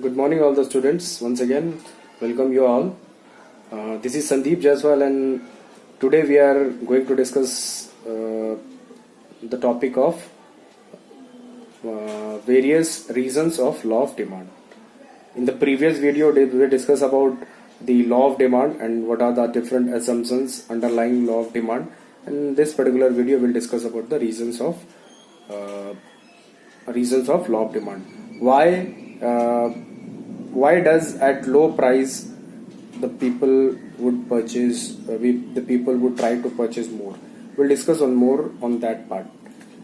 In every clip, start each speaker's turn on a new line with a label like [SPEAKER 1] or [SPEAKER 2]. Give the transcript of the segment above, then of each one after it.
[SPEAKER 1] Good morning, all the students. Once again, welcome you all. This is Sandeep Jaiswal, and today we are going to discuss the topic of various reasons of law of demand. In the previous video, we discussed about the law of demand and what are the different assumptions underlying law of demand. And this particular video will discuss about the reasons of law of demand. Why does at low price the people would purchase? The people would try to purchase more. We'll discuss on more on that part.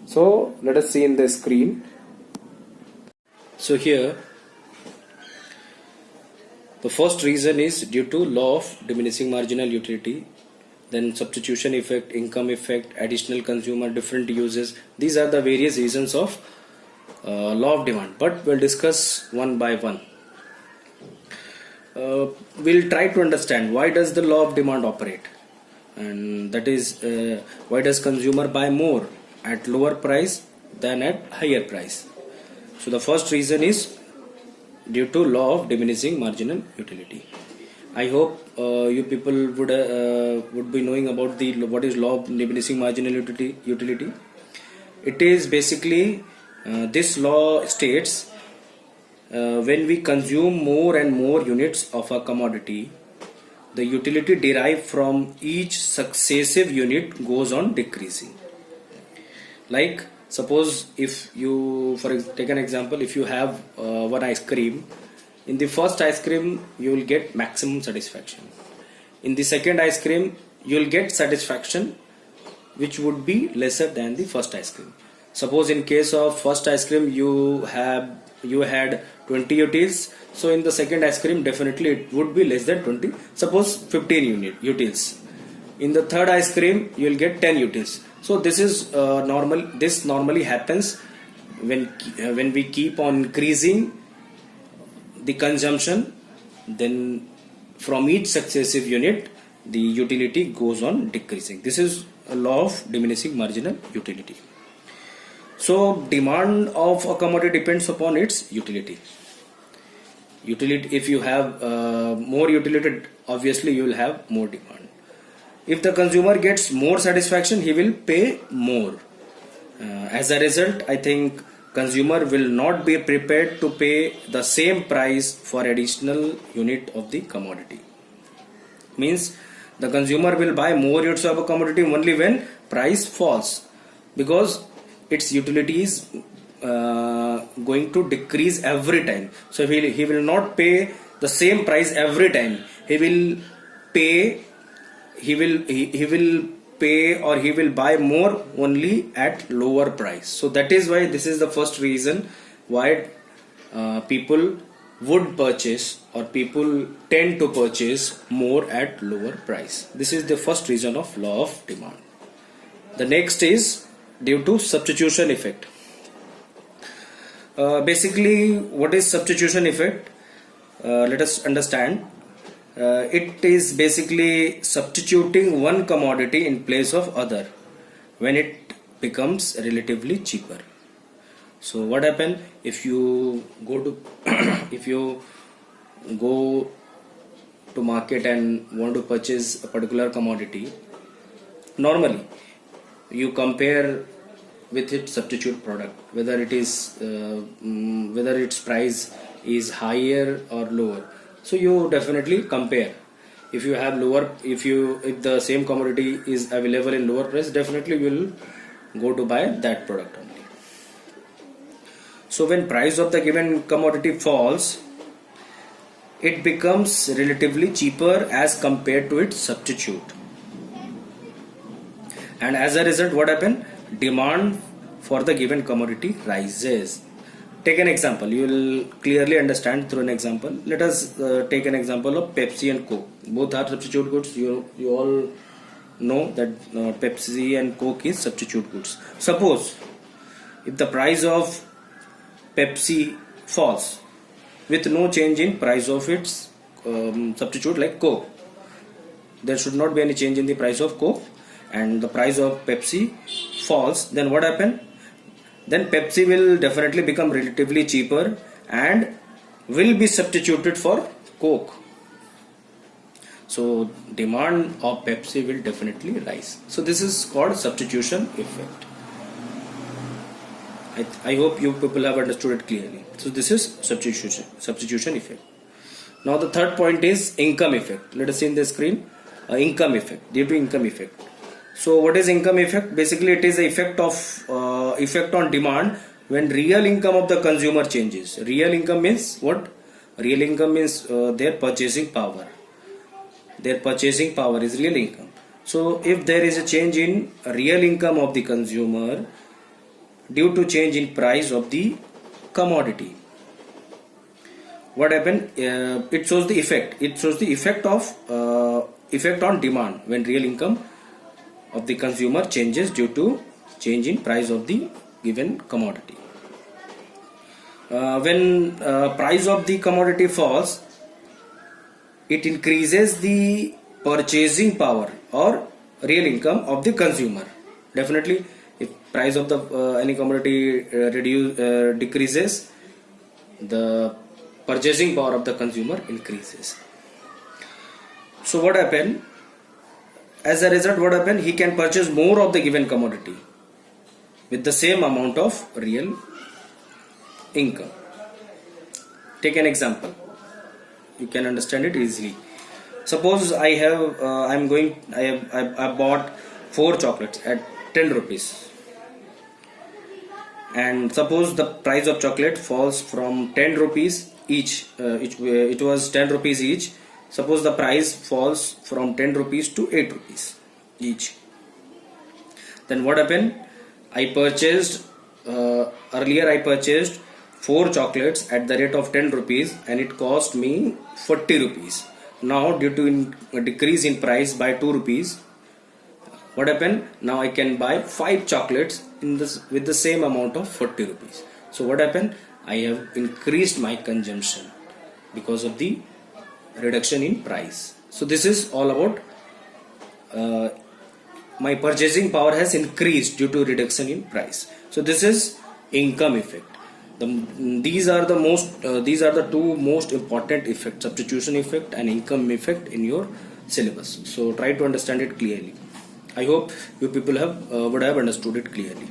[SPEAKER 1] So let us see in the screen. So here the first reason is due to law of diminishing marginal utility, then substitution effect, income effect, additional consumer, different uses. These are the various reasons of law of demand, but we'll discuss one by one. We'll try to understand why does the law of demand operate, and that is why does consumer buy more at lower price than at higher price. So the first reason is due to law of diminishing marginal utility. I hope you people would be knowing about what is law of diminishing marginal utility. It is basically this law states when we consume more and more units of a commodity, the utility derived from each successive unit goes on decreasing. Like suppose if you, take an example, if you have one ice cream, in the first ice cream you will get maximum satisfaction. In the second ice cream you will get satisfaction which would be lesser than the first ice cream. Suppose in case of first ice cream you had 20 utils, so in the second ice cream definitely it would be less than 20, suppose 15 utils. In the third ice cream you will get 10 utils. So this is normal. This normally happens when we keep on increasing the consumption, then from each successive unit the utility goes on decreasing. This is a law of diminishing marginal utility. So demand of a commodity depends upon its utility. If you have more utility, obviously you will have more demand. If the consumer gets more satisfaction, he will pay more. As a result, I think consumer will not be prepared to pay the same price for additional unit of the commodity. Means the consumer will buy more units of a commodity only when price falls, because its utility is going to decrease every time. So he will not pay the same price every time. He will pay or he will buy more only at lower price. So that is why this is the first reason why people would purchase, or people tend to purchase more at lower price. This is the first reason of law of demand. The next is due to substitution effect. Basically, what is substitution effect? Let us understand. It is basically substituting one commodity in place of other when it becomes relatively cheaper. So what happens if you go to if you go to market and want to purchase a particular commodity? Normally you compare with its substitute product, whether its price is higher or lower. So you definitely compare. If you have if the same commodity is available in lower price, definitely you will go to buy that product only. So when price of the given commodity falls, it becomes relatively cheaper as compared to its substitute. And as a result, what happens? Demand for the given commodity rises. Take an example. You will clearly understand through an example. Let us take an example of Pepsi and Coke. Both are substitute goods. You all know that Pepsi and Coke is substitute goods. Suppose if the price of Pepsi falls with no change in price of its substitute like Coke, there should not be any change in the price of Coke, and the price of Pepsi falls, then what happens? Then Pepsi will definitely become relatively cheaper, and will be substituted for Coke. So demand of Pepsi will definitely rise. So this is called substitution effect. I hope you people have understood it clearly. So this is substitution effect. Now the third point is income effect. Let us see in the screen. Income effect, due to income effect. So what is income effect? Basically it is the effect on demand when real income of the consumer changes. Real income means what? Real income means their purchasing power. Their purchasing power is real income. So if there is a change in real income of the consumer due to change in price of the commodity, what happened? It shows the effect. It shows the effect on demand when real income of the consumer changes due to change in price of the given commodity. When price of the commodity falls, it increases the purchasing power or real income of the consumer. Definitely, if price of the any commodity decreases, the purchasing power of the consumer increases. So what happened? As a result, what happened? He can purchase more of the given commodity with the same amount of real income. Take an example. You can understand it easily. Suppose I bought 4 chocolates at 10 rupees, and suppose the price of chocolate falls from 10 rupees each. It was 10 rupees each. Suppose the price falls from 10 rupees to 8 rupees each. Then what happened? Earlier I purchased 4 chocolates at the rate of 10 rupees and it cost me 40 rupees. Now due to a decrease in price by 2 rupees, what happened? Now I can buy 5 chocolates with the same amount of 40 rupees. So what happened? I have increased my consumption because of the reduction in price. So this is all about my purchasing power has increased due to reduction in price. So this is income effect. These are the two most important effects: substitution effect and income effect in your syllabus. So try to understand it clearly. I hope you people would have understood it clearly.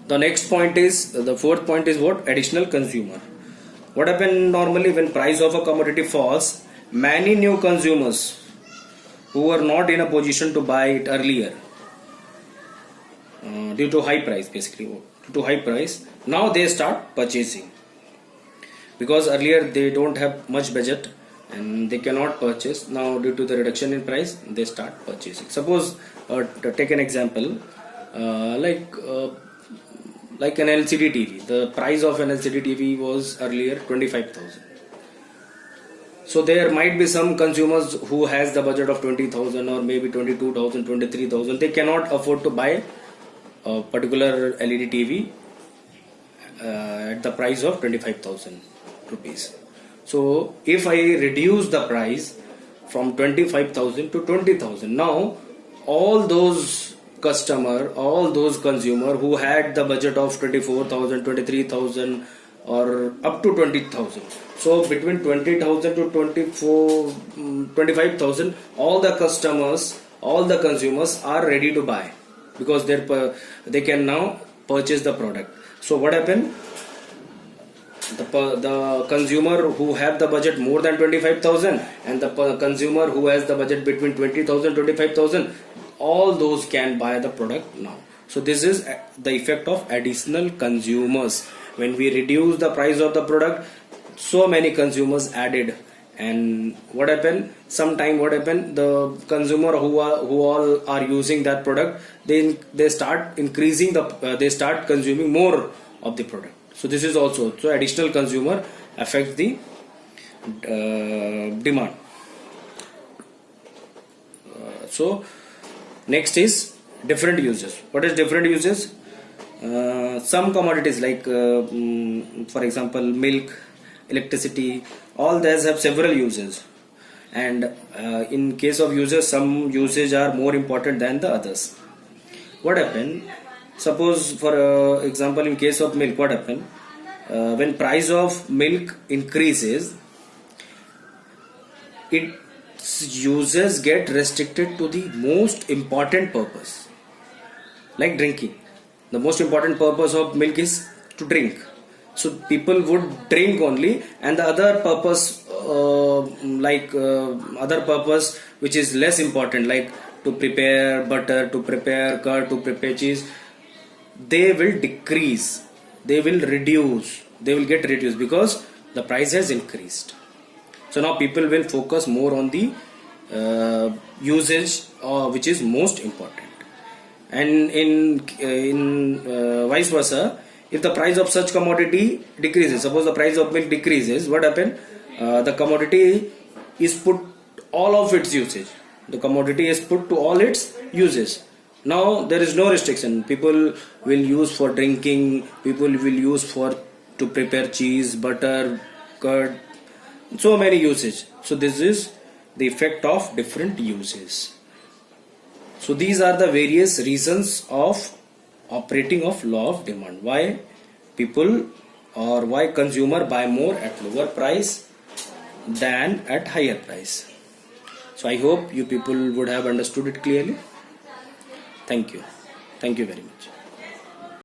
[SPEAKER 1] The next point is the fourth point is what? Additional consumer. What happens normally when price of a commodity falls? Many new consumers who were not in a position to buy it earlier due to high price, basically due to high price, now they start purchasing, because earlier they don't have much budget and they cannot purchase. Now due to the reduction in price, they start purchasing. Suppose take an example, like an LCD TV. The price of an LCD TV was earlier 25,000. So there might be some consumers who has the budget of 20,000 or maybe 22,000, 23,000. They cannot afford to buy a particular LED TV at the price of 25,000 rupees. So if I reduce the price from 25,000 to 20,000, now all those consumer who had the budget of 24,000, 23,000 or up to 20,000, so between 20,000 to 25,000, all the consumers are ready to buy, because they can now purchase the product. So what happened? The consumer who have the budget more than 25,000 and the consumer who has the budget between 20,000 25,000, all those can buy the product now. So this is the effect of additional consumers. When we reduce the price of the product, so many consumers added, and what happened? The consumer who all are using that product, they start increasing they start consuming more of the product. So this is also, so additional consumer affects the demand. So next is different uses. What is different uses? Some commodities like for example milk, electricity, all these have several uses, and in case of uses, some uses are more important than the others. What happened? Suppose for example in case of milk, what happened? when price of milk increases, its uses get restricted to the most important purpose, like drinking. The most important purpose of milk is to drink. So people would drink only, and the other purpose, other purpose which is less important, like to prepare butter, to prepare curd, to prepare cheese, they will decrease, they will reduce, they will get reduced because the price has increased. So now people will focus more on the usage which is most important. And in vice versa, if the price of such commodity decreases, suppose the price of milk decreases, what happen? The commodity is put all of its usage. The commodity is put to all its uses. Now there is no restriction. People will use for drinking. People will use for to prepare cheese, butter, curd. So many usage. So this is the effect of different uses. So these are the various reasons of operating of law of demand. Why people or why consumer buy more at lower price than at higher price. So I hope you people would have understood it clearly. Thank you. Thank you very much.